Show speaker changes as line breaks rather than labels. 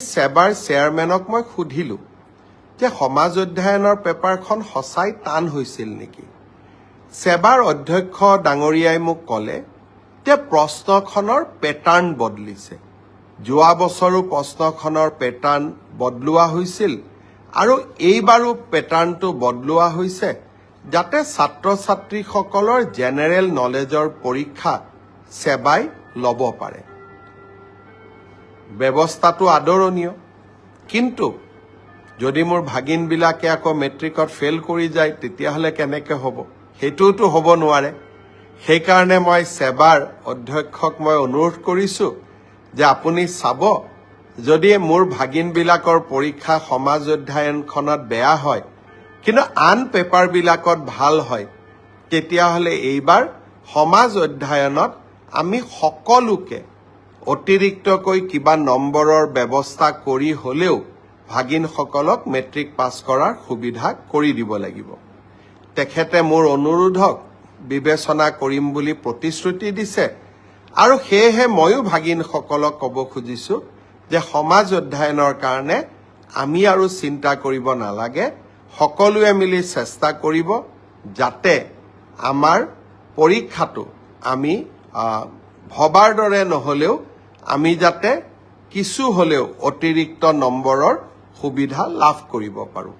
সেবাৰ চেয়াৰমেনক মই সুধিলো যে সমাজ অধ্যয়নৰ পেপাৰখন সঁচাই টান হৈছিল নেকি। সেবাৰ অধ্যক্ষ ডাঙৰীয়াই মোক ক'লে যে প্ৰশ্নখনৰ পেটাৰ্ণ বদলিছে। যোৱা বছৰো প্ৰশ্নখনৰ পেটাৰ্ণ বদলোৱা হৈছিল আৰু এইবাৰো পেটাৰ্ণটো বদলোৱা হৈছে যাতে ছাত্ৰ ছাত্ৰীসকলৰ জেনেৰেল নলেজৰ পৰীক্ষা সেবাই ল'ব পাৰে। ব্যৱস্থাটো আদৰণীয়, কিন্তু যদি মোৰ ভাগিনবিলাকে আকৌ মেট্ৰিকত ফেইল কৰি যায় তেতিয়াহ'লে কেনেকৈ হ'ব? সেইটোতো হ'ব নোৱাৰে। সেইকাৰণে মই সেবাৰ অধ্যক্ষক মই অনুৰোধ কৰিছোঁ যে আপুনি চাব, যদি মোৰ ভাগিনবিলাকৰ পৰীক্ষা সমাজ অধ্যয়নখনত বেয়া হয় কিন্তু আন পেপাৰবিলাকত ভাল হয়, তেতিয়াহ'লে এইবাৰ সমাজ অধ্যয়নত আমি সকলোকে অতিৰিক্তকৈ কিবা নম্বৰৰ ব্যৱস্থা কৰি হ'লেও ভাগিনসকলক মেট্ৰিক পাছ কৰাৰ সুবিধা কৰি দিব লাগিব। তেখেতে মোৰ অনুৰোধক বিবেচনা কৰিম বুলি প্ৰতিশ্ৰুতি দিছে আৰু সেয়েহে ময়ো ভাগিনসকলক ক'ব খুজিছোঁ যে সমাজ অধ্যয়নৰ কাৰণে আমি আৰু চিন্তা কৰিব নালাগে। সকলোৱে মিলি চেষ্টা কৰিব যাতে আমাৰ পৰীক্ষাটো আমি ভবাৰ দৰে নহ'লেও আমি যাতে কিছু হ'লেও অতিৰিক্ত নম্বৰৰ সুবিধা লাভ কৰিব পাৰোঁ।